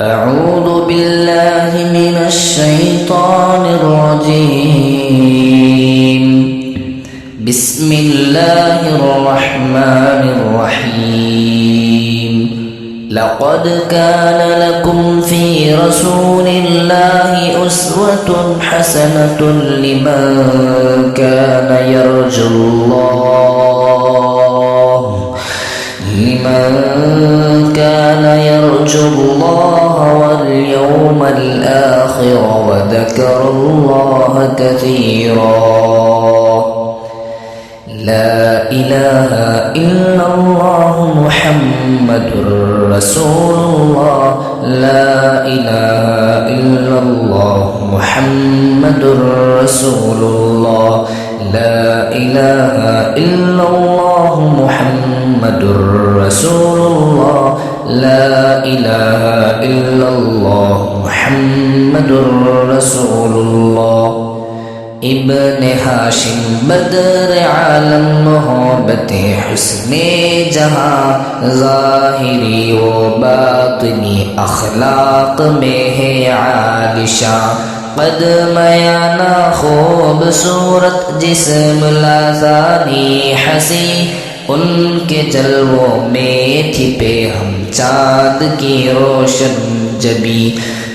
أعوذ بالله من الشيطان الرجيم. بسم الله الرحمن الرحيم. لقد كان لكم في رسول الله أسوة حسنة لمن كان يرجو الله واليوم الآخر وذكر الله كثيرا. لا إله إلا الله محمد رسول الله. لا إله إلا الله محمد رسول الله. لا إله إلا الله محمد رسول الله. لا إله إلا الله محمد رسول الله. ابن ہاشم بدر عالم محبت حسن جہاں ظاہری و باطنی اخلاق میں ہے عالیشاں. قد میانہ خوبصورت جسم لازانی حسی ان کے جلووں میں تھی پہ ہم چاند کی روشن جبی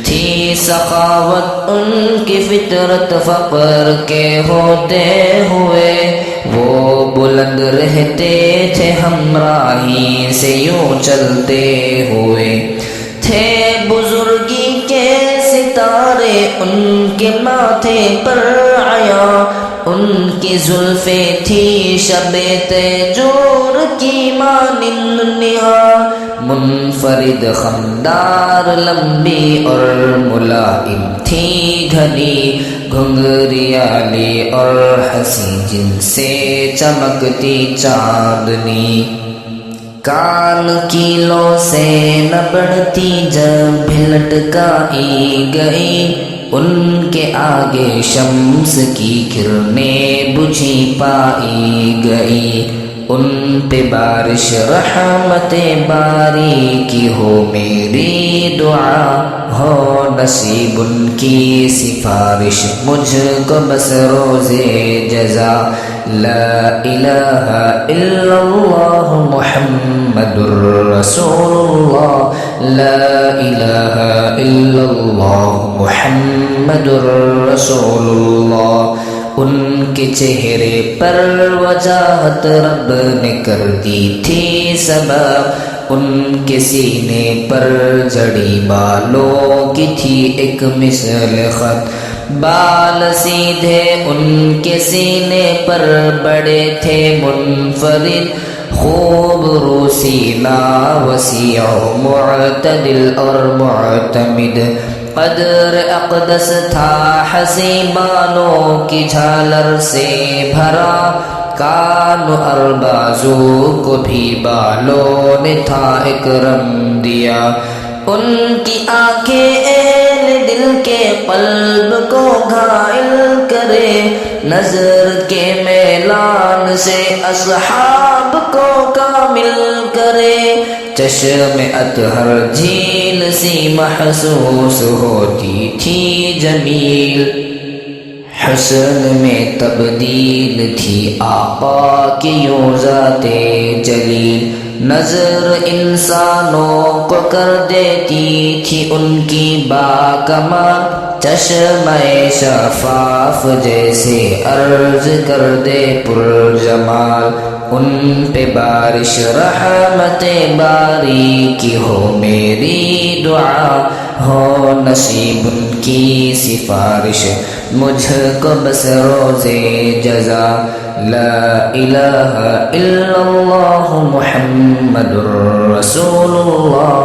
تھی سخاوت ان کی فطرت فقر کے ہوتے ہوئے وہ بلند رہتے تھے ہمراہی سے یوں چلتے ہوئے تھے بزرگی کے ستارے ان کے ماتھے پر آیا ان کی زلفیں تھی شب تیجور کی مانند نہا منفرد خمدار لمبی اور ملائم تھی گھنی گھنگریالی اور ہنسی جن سے چمکتی چاندنی کان کیلوں سے نہ بڑھتی جب بھی لٹکائی گئی ان کے آگے شمس کی کرنیں بجھی پائی گئی ان پہ بارش رحمت باری کی ہو میری دعا ہو نصیب ان کی سفارش مجھ کو بس روزے جزا. لا الہ الا اللہ محمد رسول اللہ. لا الہ الا اللہ محمد رسول اللہ. ان کے چہرے پر وجاہت رب نے کر دی تھی سبب ان کے سینے پر جڑی بالوں کی تھی ایک مثل خط بال سیدھے ان کے سینے پر بڑے تھے منفرد خوب روسینہ وسیع معتدل اور معتمد قدر اقدس تھا حسی بالوں کی جھالر سے بھرا کان اور بازو کو بھی بالوں نے تھا اکرم دیا. ان کی آنکھیں اہل دل کے قلب کو گھائل کرے نظر کے میلان سے اصحاب کو کامل کرے. چشم اطہر جھیل سی محسوس ہوتی تھی جمیل حسن میں تبدیل تھی آقا کی یوں ذات جلیل. نظر انسانوں کو کر دیتی تھی ان کی باکمال چشمہ شفاف جیسے عرض کر دے پرجمال. ان پہ بارش رحمت باری کی ہو میری دعا ہو نصیب ان کی سفارش مجھ کو بس روزے جزا. لا الہ الا اللہ محمد رسول اللہ.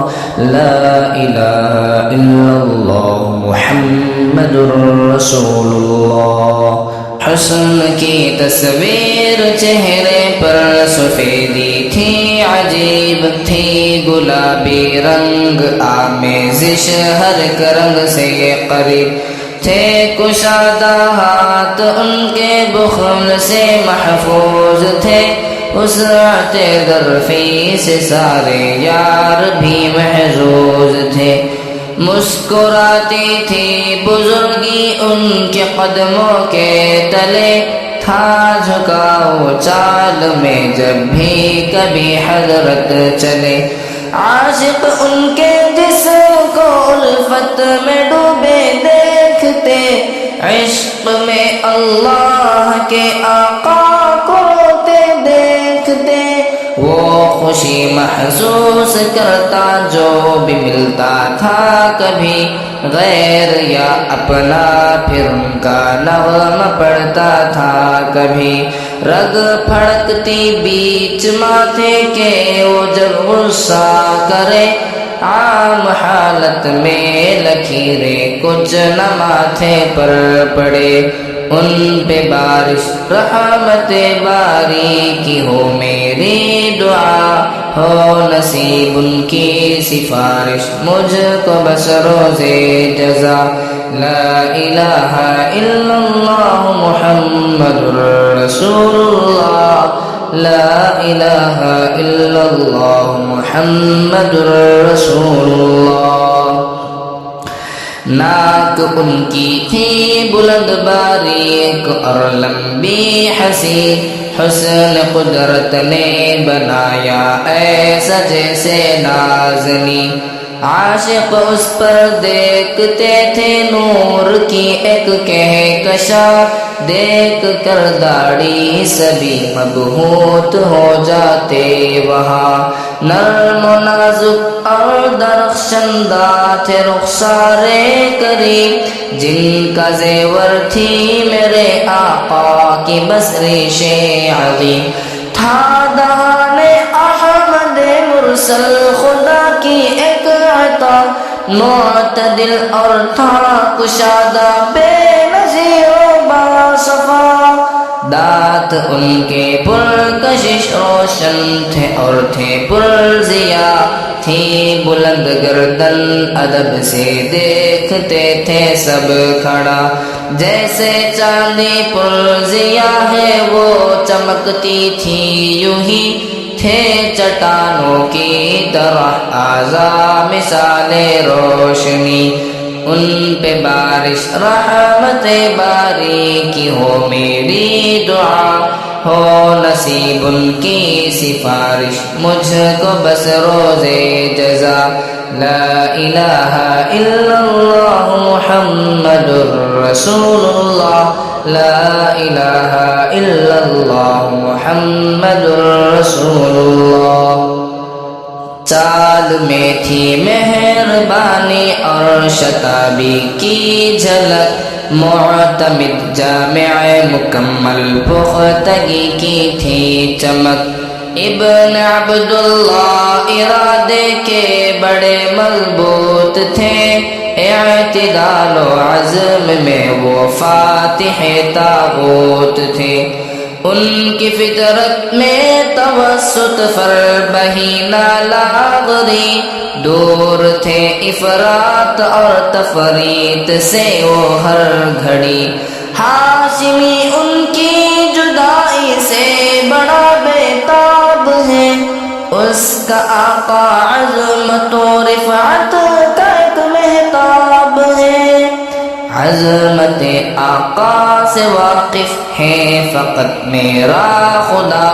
لا الہ الا اللہ محمد رسول اللہ. حسن کی تصویر چہرے پر سفیدی تھی عجیب تھی گلابی رنگ آمیزش ہر ایک رنگ سے قریب تھے کشادہ ہاتھ ان کے بخل سے محفوظ تھے وسعت ظرفی سے سارے یار بھی محظوظ تھے مسکراتی تھی بزرگی ان کے قدموں کے تلے، تھا جھکاؤ چال میں جب بھی کبھی حضرت چلے، عاشق ان کے جسم کو الفت میں ڈوبے دیکھتے، عشق میں اللہ کے آقا کو روتے دیکھتے، وہ خوشی محسوس کرتا جو بھی ملتا تھا کبھی غیر یا اپنا، پھر ان کا نغمہ پڑتا تھا کبھی، رگ پھڑکتی بیچ ماتھے کے وہ جب غصہ کرے، عام حالت میں لکیریں کچھ نہ ماتھے پر پڑے، ان پہ بارش رحمت باری کی ہو میری دعا، ہو نصیب ان کی سفارش مجھ کو بس روزے جزا، لا الہ الا اللہ محمد رسول اللہ، لا الہ الا اللہ محمد رسول اللہ۔ ناک ان کی تھی بلند باریک اور لمبی حسین، حسن قدرت نے بنایا ایسا جیسے نازنی، عاشق اس پر دیکھتے تھے نور کی ایک کہکشاں، دیکھ کر داڑھی سبھی مبہوت ہو جاتے وہاں، نرم و نازک اور درخشندہ تھے رخسار کریم، جن کا زیور تھی میرے آقا کی بس ریش عظیم، تھا دہان احمد مرسل خدا کی ایک عطا، معتدل اور تھا کشادہ بے نظیر و باصفا، دانت ان کے پرکشش روشن تھے اور تھے پرضیا، تھی بلند گردن ادب سے دیکھتے تھے سب کھڑا، جیسے چاندی پرضیا ہے وہ چمکتی تھی یوں ہی، تھے چٹانوں کی طرح اعضاء مثال روشنی، ان پہ بارش رحمت باری کی ہو میری دعا، ہو نصیب ان کی سفارش مجھ کو بس روزے جزا، لا الہ الا اللہ محمد رسول اللہ، لا الہ الا اللہ محمد رسول اللہ۔ چال میں تھی مہربانی اور شتابی کی جھلک، معتمد جامع مکمل پختگی کی تھی چمک، ابن عبداللہ ارادے کے بڑے مضبوط تھے، اعتدال و عزم میں وہ فاتح طاغوت تھے، ان کی فطرت میں توسط فربہی نالاغری، دور تھے افراط اور تفریط سے وہ ہر گھڑی، ہاشمی ان کی جدائی سے بڑا بیتاب ہے، اس کا آقا عظمت و رفعت کا ایک مہتاب ہے، عظمت آقا سے واقف ہے فقط میرا خدا،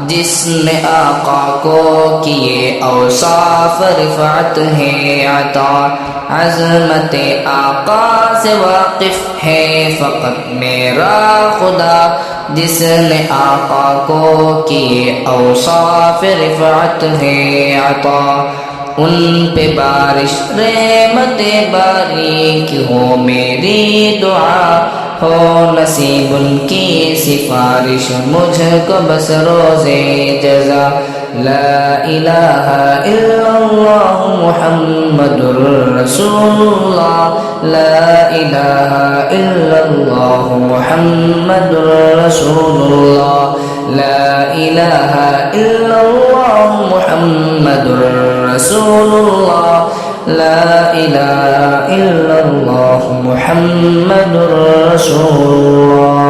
جس نے آقا کو کیے اوصاف رفعت ہے عطا، عظمت آقا سے واقف ہے فقط میرا خدا، جس نے آقا کو کیے اوصاف رفعت ہے عطا، ان پہ بارش رحمت باری کی ہو میری دعا، ہو نصیب ان کی سفارش مجھ کو بس روزے جزا، لا الہ الا اللہ محمد رسول اللہ، لا الہ الا اللہ محمد رسول اللہ، لا الہ الا اللہ محمد رسول اللہ، لا الہ الا اللہ محمد رسول اللہ۔